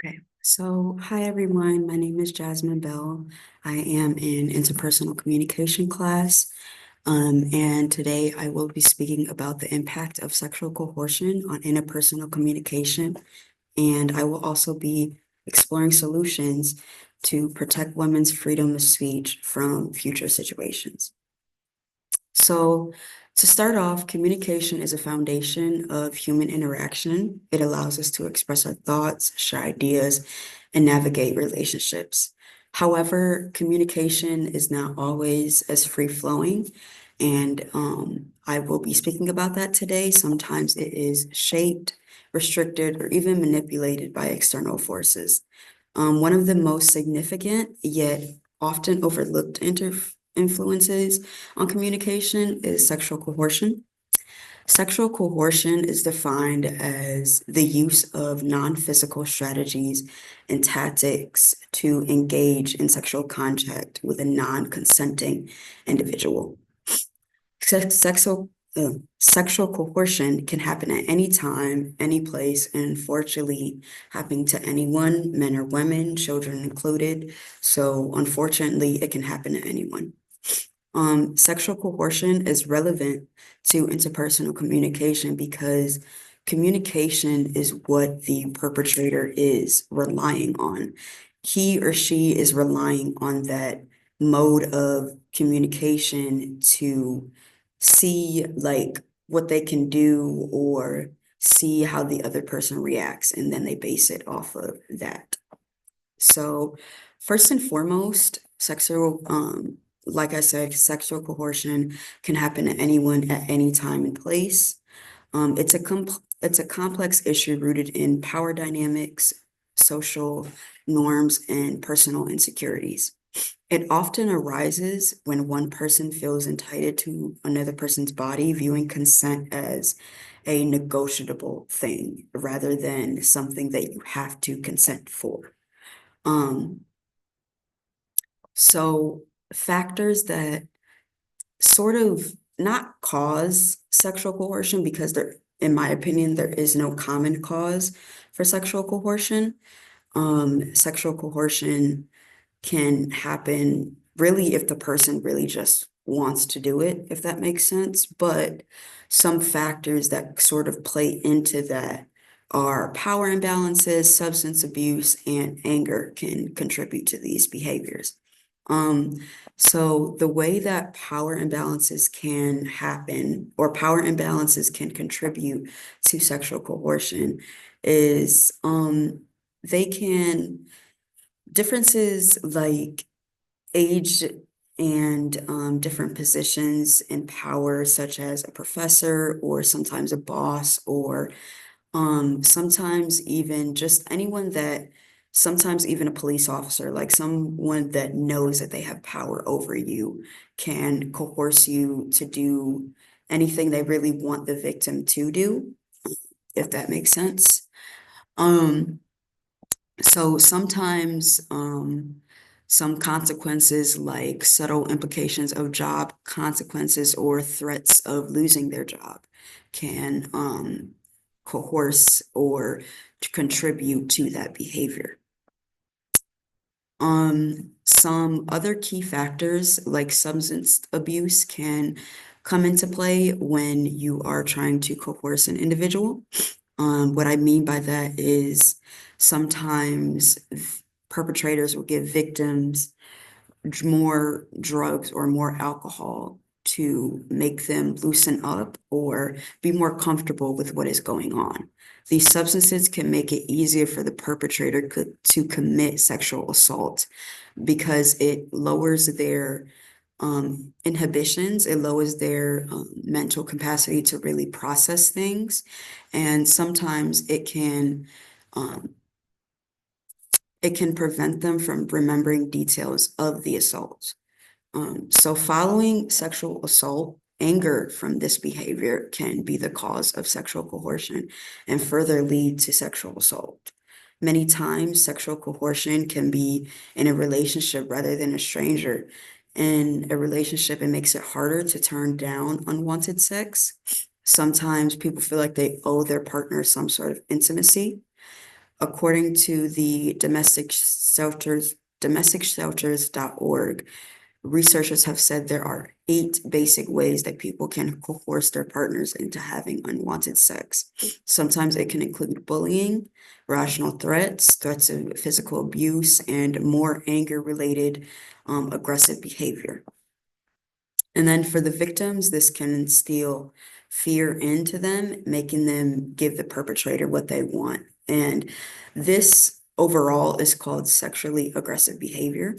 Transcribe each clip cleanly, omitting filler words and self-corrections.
Okay, so hi everyone. My name is Jasmine Bell. I am in interpersonal communication class. And today I will be speaking about the impact of sexual coercion on interpersonal communication. And I will also be exploring solutions to protect women's freedom of speech from future situations. So, to start off, communication is a foundation of human interaction. It allows us to express our thoughts, share ideas, and navigate relationships. However, communication is not always as free-flowing, and I will be speaking about that today. Sometimes it is shaped, restricted, or even manipulated by external forces. One of the most significant yet often overlooked influences on communication is sexual coercion. Sexual coercion is defined as the use of non-physical strategies and tactics to engage in sexual contact with a non-consenting individual. Sex- Sexual, Sexual coercion can happen at any time, any place, and unfortunately happening to anyone, men or women, children included. So unfortunately, it can happen to anyone. Sexual coercion is relevant to interpersonal communication because communication is what the perpetrator is relying on. He or she is relying on that mode of communication to see like what they can do or see how the other person reacts, and then they base it off of that. So first and foremost, like I said, sexual coercion can happen to anyone at any time and place. It's a complex issue rooted in power dynamics, social norms, and personal insecurities. It often arises when one person feels entitled to another person's body, viewing consent as a negotiable thing rather than something that you have to consent for. Um, so factors that sort of not cause sexual coercion because there, in my opinion, there is no common cause for sexual coercion. Sexual coercion can happen really if the person really just wants to do it, if that makes sense. But some factors that sort of play into that are power imbalances, substance abuse, and anger can contribute to these behaviors. Um, so the way that power imbalances can happen or power imbalances can contribute to sexual coercion is they can differences like age and different positions in power, such as a professor or sometimes a boss, or sometimes even just anyone that, sometimes even a police officer, like someone that knows that they have power over you, can coerce you to do anything they really want the victim to do, if that makes sense. Um, so sometimes some consequences like subtle implications of job consequences or threats of losing their job can coerce or to contribute to that behavior. Some other key factors like substance abuse can come into play when you are trying to coerce an individual. What I mean by that is sometimes perpetrators will give victims more drugs or more alcohol to make them loosen up or be more comfortable with what is going on. These substances can make it easier for the perpetrator to commit sexual assault because it lowers their inhibitions, it lowers their mental capacity to really process things. And sometimes um, it can prevent them from remembering details of the assault. So following sexual assault, anger from this behavior can be the cause of sexual coercion and further lead to sexual assault. Many times, sexual coercion can be in a relationship rather than a stranger. In a relationship, it makes it harder to turn down unwanted sex. Sometimes people feel like they owe their partner some sort of intimacy. According to the domesticshelters.org, researchers have said there are 8 basic ways that people can coerce their partners into having unwanted sex. Sometimes it can include bullying, rational threats, threats of physical abuse, and more anger-related aggressive behavior. And then for the victims, this can instill fear into them, making them give the perpetrator what they want. And this overall is called sexually aggressive behavior.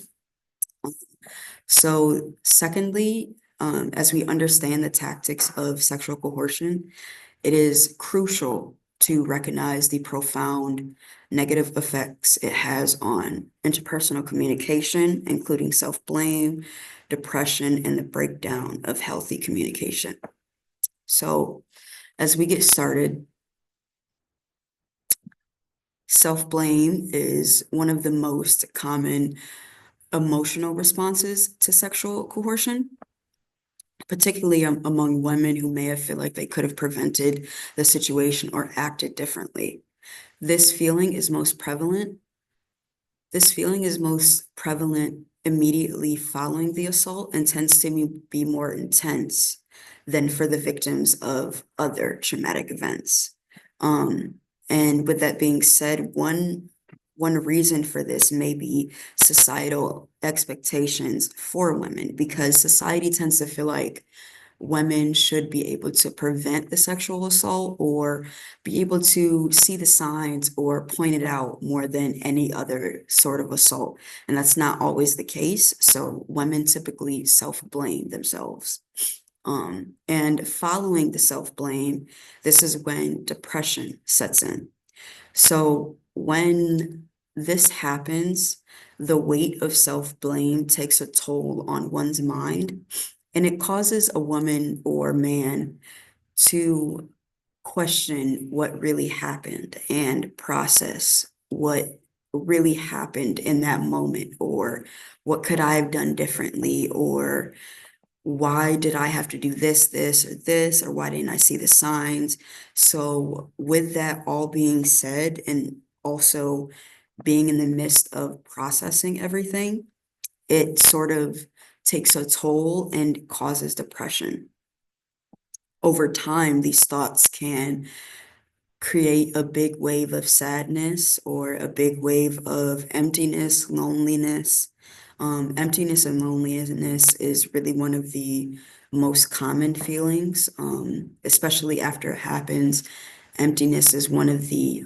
So secondly, as we understand the tactics of sexual coercion, it is crucial to recognize the profound negative effects it has on interpersonal communication, including self-blame, depression, and the breakdown of healthy communication. So as we get started, self-blame is one of the most common emotional responses to sexual coercion, particularly among women who may have felt like they could have prevented the situation or acted differently. This feeling is most prevalent. This feeling is most prevalent immediately following the assault and tends to be more intense than for the victims of other traumatic events. And with that being said, one reason for this may be societal expectations for women, because society tends to feel like women should be able to prevent the sexual assault or be able to see the signs or point it out more than any other sort of assault. And that's not always the case. So women typically self-blame themselves. And following the self-blame, this is when depression sets in. So when this happens, the weight of self-blame takes a toll on one's mind, and it causes a woman or man to question what really happened and process what really happened in that moment, or what could I have done differently, or why did I have to do this, or why didn't I see the signs? So with that all being said, and also being in the midst of processing everything, it sort of takes a toll and causes depression. Over time, these thoughts can create a big wave of sadness or a big wave of emptiness, loneliness. Emptiness and loneliness is really one of the most common feelings, especially after it happens. Emptiness is one of the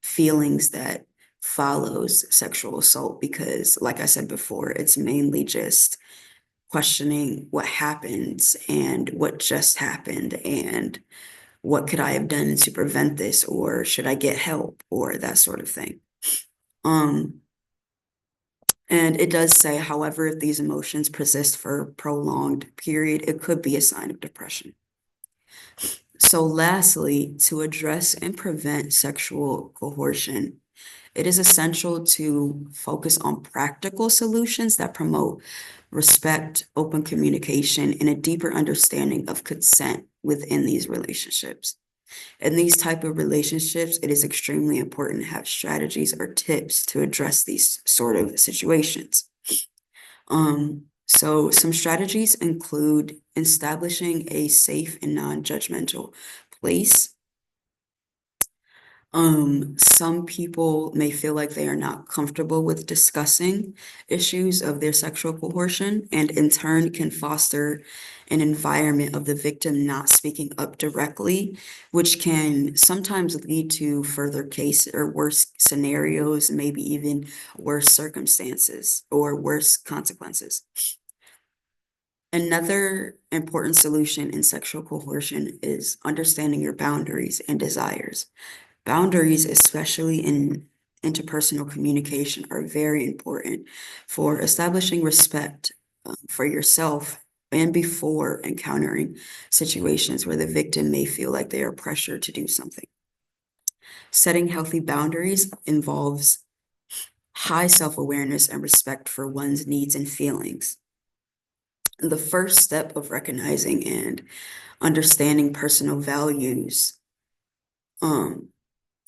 feelings that follows sexual assault because, like I said before, it's mainly just questioning what happens and what just happened and what could I have done to prevent this, or should I get help, or that sort of thing. Um, and it does say, however, if these emotions persist for a prolonged period, it could be a sign of depression. So lastly, to address and prevent sexual coercion, it is essential to focus on practical solutions that promote respect, open communication, and a deeper understanding of consent within these relationships. In these type of relationships, it is extremely important to have strategies or tips to address these sort of situations. So some strategies include establishing a safe and non-judgmental place. Some people may feel like they are not comfortable with discussing issues of their sexual coercion, and in turn can foster an environment of the victim not speaking up directly, which can sometimes lead to further case or worse scenarios, maybe even worse circumstances or worse consequences. Another important solution in sexual coercion is understanding your boundaries and desires. Boundaries, especially in interpersonal communication, are very important for establishing respect for yourself and before encountering situations where the victim may feel like they are pressured to do something. Setting healthy boundaries involves high self-awareness and respect for one's needs and feelings. The first step of recognizing and understanding personal values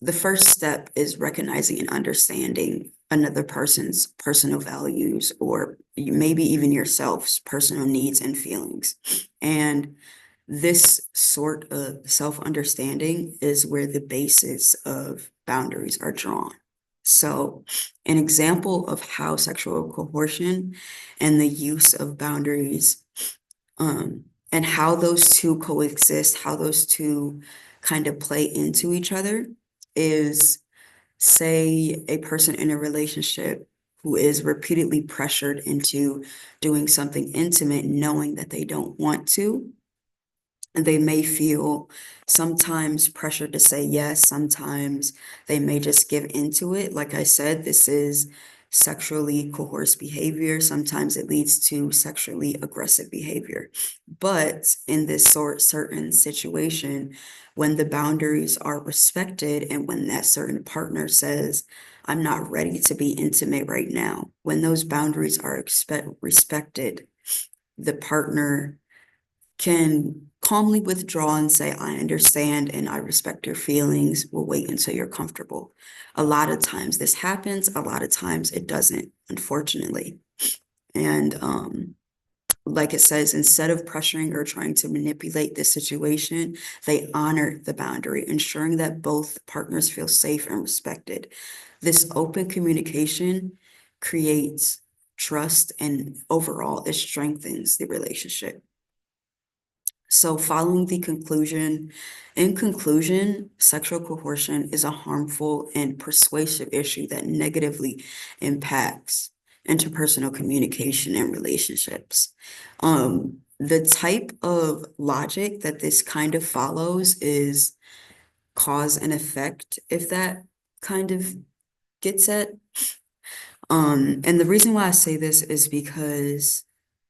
the first step is recognizing and understanding another person's personal values, or maybe even yourself's personal needs and feelings. And this sort of self-understanding is where the basis of boundaries are drawn. So, an example of how sexual coercion and the use of boundaries, and how those two coexist, how those two kind of play into each other is, say, a person in a relationship who is repeatedly pressured into doing something intimate, knowing that they don't want to. And they may feel sometimes pressure to say yes, sometimes they may just give into it. Like I said, this is sexually coerced behavior. Sometimes it leads to sexually aggressive behavior. But in this certain situation, when the boundaries are respected and when that certain partner says, I'm not ready to be intimate right now, when those boundaries are respected, the partner can calmly withdraw and say, I understand and I respect your feelings. We'll wait until you're comfortable. A lot of times this happens, a lot of times it doesn't, unfortunately. And like it says, instead of pressuring or trying to manipulate this situation, they honor the boundary, ensuring that both partners feel safe and respected. This open communication creates trust and overall it strengthens the relationship. So following the conclusion, in conclusion, sexual coercion is a harmful and persuasive issue that negatively impacts interpersonal communication and relationships. The type of logic that this kind of follows is cause and effect, if that kind of gets at. And the reason why I say this is because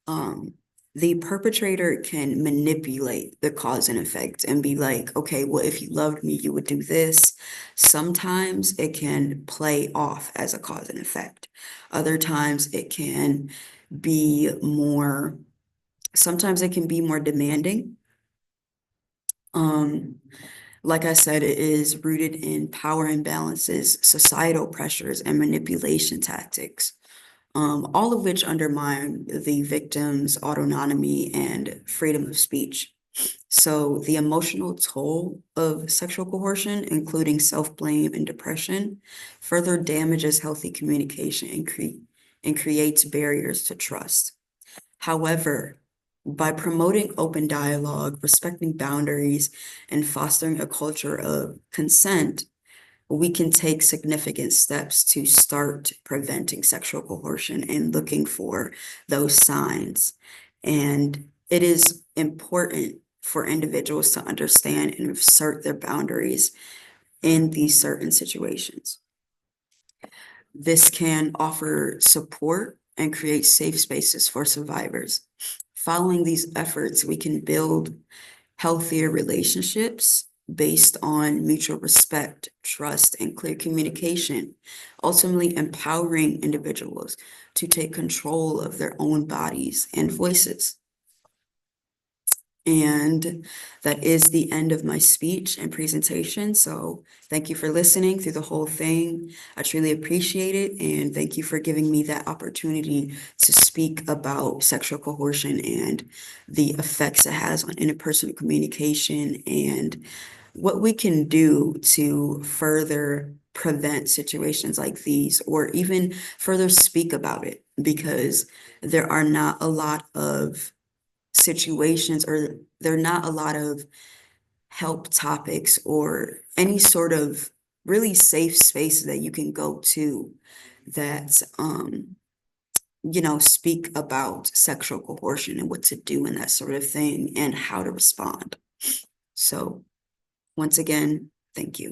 um, the perpetrator can manipulate the cause and effect and be like, okay, well, if you loved me, you would do this. Sometimes it can play off as a cause and effect. Other times it can be more, sometimes it can be more demanding. Um, like I said, it is rooted in power imbalances, societal pressures, and manipulation tactics, all of which undermine the victim's autonomy and freedom of speech. So the emotional toll of sexual coercion, including self-blame and depression, further damages healthy communication and creates barriers to trust. However, by promoting open dialogue, respecting boundaries, and fostering a culture of consent, we can take significant steps to start preventing sexual coercion and looking for those signs. And it is important for individuals to understand and assert their boundaries in these certain situations. This can offer support and create safe spaces for survivors. Following these efforts, we can build healthier relationships based on mutual respect, trust, and clear communication, ultimately empowering individuals to take control of their own bodies and voices. And that is the end of my speech and presentation. So thank you for listening through the whole thing. I truly appreciate it. And thank you for giving me that opportunity to speak about sexual coercion and the effects it has on interpersonal communication and what we can do to further prevent situations like these or even further speak about it, because there are not a lot of situations, or there are not a lot of help topics or any sort of really safe space that you can go to that speak about sexual coercion and what to do and that sort of thing and how to respond. So once again, thank you.